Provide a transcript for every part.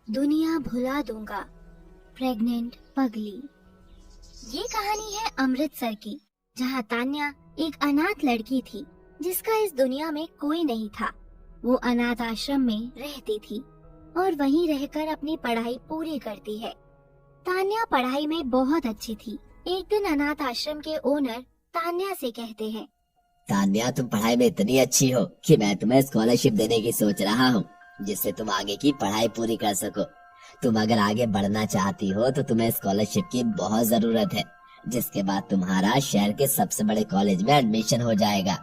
दुनिया भुला दूंगा। प्रेग्नेंट पगली। ये कहानी है अमृतसर की, जहाँ तान्या एक अनाथ लड़की थी जिसका इस दुनिया में कोई नहीं था। वो अनाथ आश्रम में रहती थी और वहीं रहकर अपनी पढ़ाई पूरी करती है। तान्या पढ़ाई में बहुत अच्छी थी। एक दिन अनाथ आश्रम के ओनर तान्या से कहते हैं, तान्या, तुम पढ़ाई में इतनी अच्छी हो कि मैं तुम्हें स्कॉलरशिप देने की सोच रहा हूँ, जिससे तुम आगे की पढ़ाई पूरी कर सको। तुम अगर आगे बढ़ना चाहती हो तो तुम्हें स्कॉलरशिप की बहुत जरूरत है, जिसके बाद तुम्हारा शहर के सबसे बड़े कॉलेज में एडमिशन हो जाएगा।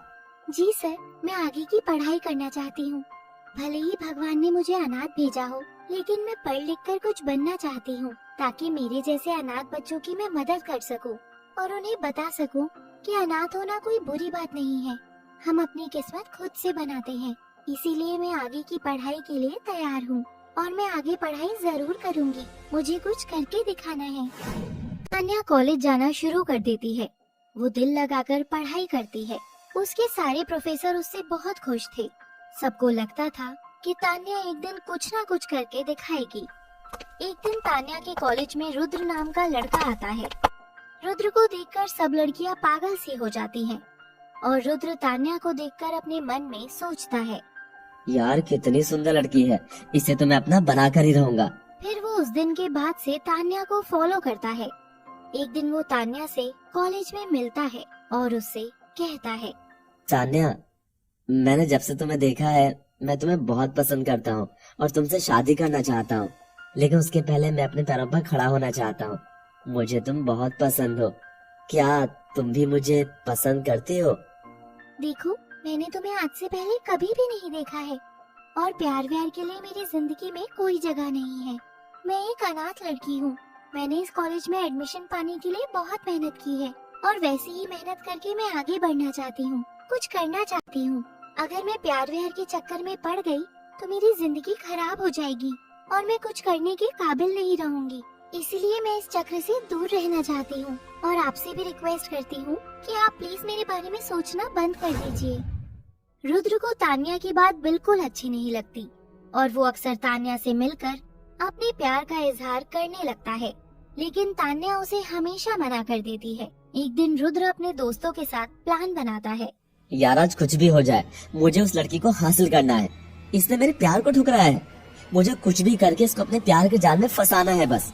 जी सर, मैं आगे की पढ़ाई करना चाहती हूँ। भले ही भगवान ने मुझे अनाथ भेजा हो, लेकिन मैं पढ़ लिख कर कुछ बनना चाहती हूँ, ताकि मेरे जैसे अनाथ बच्चों की मैं मदद कर सकूँ और उन्हें बता सकूँ कि अनाथ होना कोई बुरी बात नहीं है। हम अपनी किस्मत खुद से बनाते हैं। इसीलिए मैं आगे की पढ़ाई के लिए तैयार हूँ और मैं आगे पढ़ाई जरूर करूँगी। मुझे कुछ करके दिखाना है। तान्या कॉलेज जाना शुरू कर देती है। वो दिल लगाकर पढ़ाई करती है। उसके सारे प्रोफेसर उससे बहुत खुश थे। सबको लगता था कि तान्या एक दिन कुछ ना कुछ करके दिखाएगी। एक दिन तान्या के कॉलेज में रुद्र नाम का लड़का आता है। रुद्र को देखकर सब लड़कियां पागल सी हो जाती हैं और रुद्र तान्या को देखकर अपने मन में सोचता है, यार कितनी सुंदर लड़की है, इसे तो मैं अपना बना कर ही रहूंगा। फिर वो उस दिन के बाद से तान्या को फॉलो करता है। एक दिन वो तान्या से कॉलेज में मिलता है और उससे कहता है, तान्या, मैंने जब से तुम्हें देखा है मैं तुम्हें बहुत पसंद करता हूँ और तुमसे शादी करना चाहता हूँ, लेकिन उसके पहले मैं अपने पैरों पर खड़ा होना चाहता हूँ। मुझे तुम बहुत पसंद हो। क्या तुम भी मुझे पसंद करती हो? देखो, मैंने तुम्हें आज से पहले कभी भी नहीं देखा है और प्यार व्यार के लिए मेरी जिंदगी में कोई जगह नहीं है। मैं एक अनाथ लड़की हूँ। मैंने इस कॉलेज में एडमिशन पाने के लिए बहुत मेहनत की है और वैसे ही मेहनत करके मैं आगे बढ़ना चाहती हूँ, कुछ करना चाहती हूँ। अगर मैं प्यार व्यार के चक्कर में पड़ गई तो मेरी जिंदगी खराब हो जाएगी और मैं कुछ करने के काबिल नहीं रहूंगी। इसलिए मैं इस चक्र से दूर रहना चाहती हूँ और आपसे भी रिक्वेस्ट करती हूँ कि आप प्लीज मेरे बारे में सोचना बंद कर दीजिए। रुद्र को तान्या की बात बिल्कुल अच्छी नहीं लगती और वो अक्सर तान्या से मिलकर अपने प्यार का इजहार करने लगता है, लेकिन तान्या उसे हमेशा मना कर देती है। एक दिन रुद्र अपने दोस्तों के साथ प्लान बनाता है, यार आज कुछ भी हो जाए मुझे उस लड़की को हासिल करना है। इसने मेरे प्यार को ठुकराया है। मुझे कुछ भी करके इसको अपने प्यार के जाल में फंसाना है। बस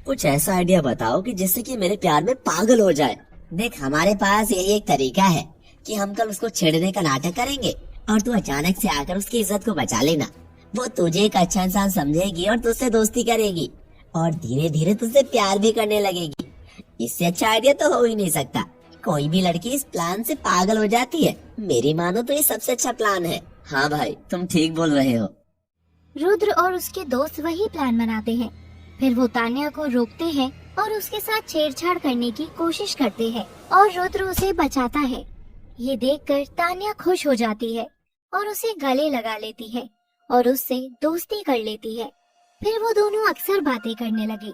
कुछ ऐसा आइडिया बताओ कि जिससे कि मेरे प्यार में पागल हो जाए। देख, हमारे पास यही एक तरीका है कि हम कल उसको छेड़ने का नाटक करेंगे और तू अचानक से आकर उसकी इज्जत को बचा लेना। वो तुझे एक अच्छा इंसान समझेगी और तुझसे दोस्ती करेगी और धीरे धीरे तुझसे प्यार भी करने लगेगी। इससे अच्छा आइडिया तो हो ही नहीं सकता। कोई भी लड़की इस प्लान से पागल हो जाती है। मेरी मानो तो ये सबसे अच्छा प्लान है। हाँ भाई, तुम ठीक बोल रहे हो। रुद्र और उसके दोस्त वही प्लान बनाते हैं। फिर वो तान्या को रोकते हैं और उसके साथ छेड़छाड़ करने की कोशिश करते हैं और रुद्र उसे बचाता है। ये देखकर तान्या खुश हो जाती है और उसे गले लगा लेती है और उससे दोस्ती कर लेती है। फिर वो दोनों अक्सर बातें करने लगे।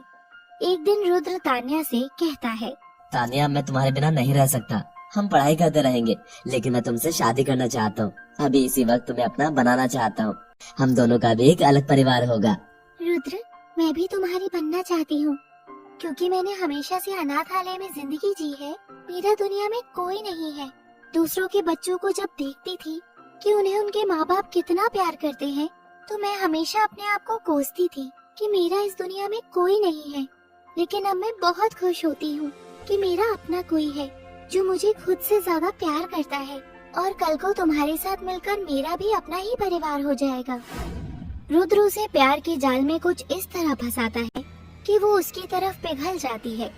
एक दिन रुद्र तान्या से कहता है, तान्या, मैं तुम्हारे बिना नहीं रह सकता। हम पढ़ाई करते रहेंगे, लेकिन मैं तुमसे शादी करना चाहता हूँ। अभी इसी वक्त तुम्हें अपना बनाना चाहता हूँ। हम दोनों का भी एक अलग परिवार होगा। रुद्र, मैं भी तुम्हारी बनना चाहती हूँ, क्योंकि मैंने हमेशा से अनाथालय में जिंदगी जी है। मेरा दुनिया में कोई नहीं है। दूसरों के बच्चों को जब देखती थी कि उन्हें उनके माँ बाप कितना प्यार करते हैं, तो मैं हमेशा अपने आप को कोसती थी कि मेरा इस दुनिया में कोई नहीं है। लेकिन अब मैं बहुत खुश होती हूँ कि मेरा अपना कोई है जो मुझे खुद से ज्यादा प्यार करता है और कल को तुम्हारे साथ मिलकर मेरा भी अपना ही परिवार हो जाएगा। रुद्र उसे प्यार के जाल में कुछ इस तरह फंसाता है कि वो उसकी तरफ पिघल जाती है,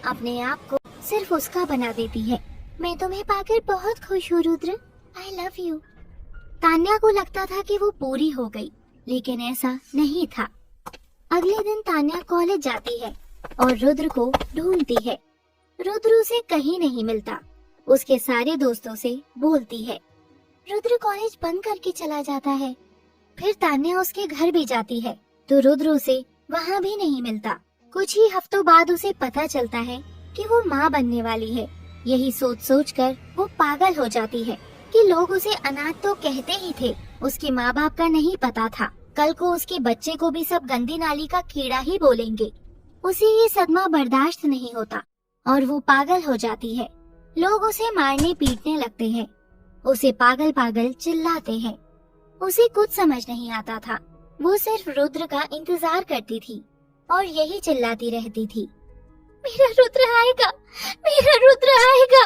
अपने आप को सिर्फ उसका बना देती है। मैं तुम्हें पाकर बहुत खुश हूँ Rudra, I love you. Tanya को लगता था कि वो पूरी हो गई, लेकिन ऐसा नहीं था। अगले दिन तान्या कॉलेज जाती है और रुद्र को ढूंढती है। रुद्र उसे कहीं नहीं मिलता। उसके सारे दोस्तों से बोलती है। रुद्र कॉलेज बंद करके चला जाता है। फिर तान्या उसके घर भी जाती है तो रुद्र उसे वहाँ भी नहीं मिलता। कुछ ही हफ्तों बाद उसे पता चलता है कि वो माँ बनने वाली है। यही सोच सोच कर वो पागल हो जाती है कि लोग उसे अनाथ तो कहते ही थे, उसके माँ बाप का नहीं पता था। कल को उसके बच्चे को भी सब गंदी नाली का कीड़ा ही बोलेंगे। उसे ये सदमा बर्दाश्त नहीं होता और वो पागल हो जाती है। लोग उसे मारने पीटने लगते हैं, उसे पागल पागल चिल्लाते हैं। उसे कुछ समझ नहीं आता था। वो सिर्फ रुद्र का इंतजार करती थी और यही चिल्लाती रहती थी, मेरा रुद्र आएगा, मेरा रुद्र आएगा।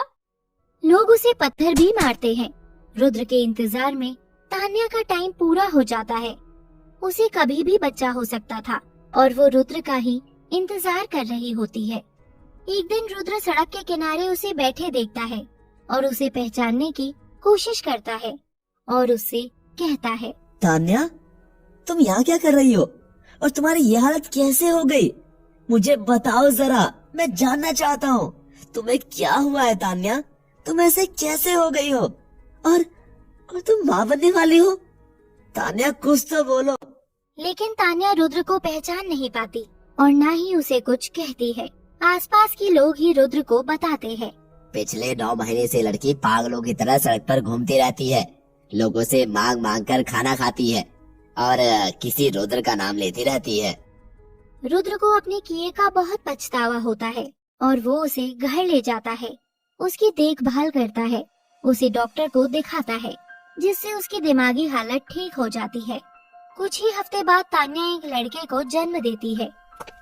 लोग उसे पत्थर भी मारते हैं। रुद्र के इंतजार में तान्या का टाइम पूरा हो जाता है। उसे कभी भी बच्चा हो सकता था और वो रुद्र का ही इंतजार कर रही होती है। एक दिन रुद्र सड़क के किनारे उसे बैठे देखता है और उसे पहचानने की कोशिश करता है और उससे कहता है, तान्या, तुम यहाँ क्या कर रही हो और तुम्हारी ये हालत कैसे हो गई? मुझे बताओ जरा, मैं जानना चाहता हूँ। तुम्हें क्या हुआ है तान्या? तुम ऐसे कैसे हो गई हो? और तुम माँ बनने वाली हो? तान्या, कुछ तो बोलो। लेकिन तान्या रुद्र को पहचान नहीं पाती और ना ही उसे कुछ कहती है। आसपास के लोग ही रुद्र को बताते हैं, पिछले 9 महीने से लड़की पागलों की तरह सड़क पर घूमती रहती है, लोगों से मांग मांग कर खाना खाती है और किसी रुद्र का नाम लेती रहती है। रुद्र को अपने किए का बहुत पछतावा होता है और वो उसे घर ले जाता है, उसकी देखभाल करता है, उसे डॉक्टर को दिखाता है, जिससे उसकी दिमागी हालत ठीक हो जाती है। कुछ ही हफ्ते बाद तान्या एक लड़के को जन्म देती है।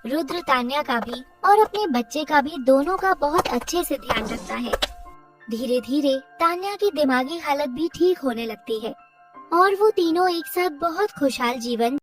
रुद्र तान्या का भी और अपने बच्चे का भी दोनों का बहुत अच्छे से ध्यान रखता है। धीरे धीरे तान्या की दिमागी हालत भी ठीक होने लगती है और वो तीनों एक साथ बहुत खुशहाल जीवन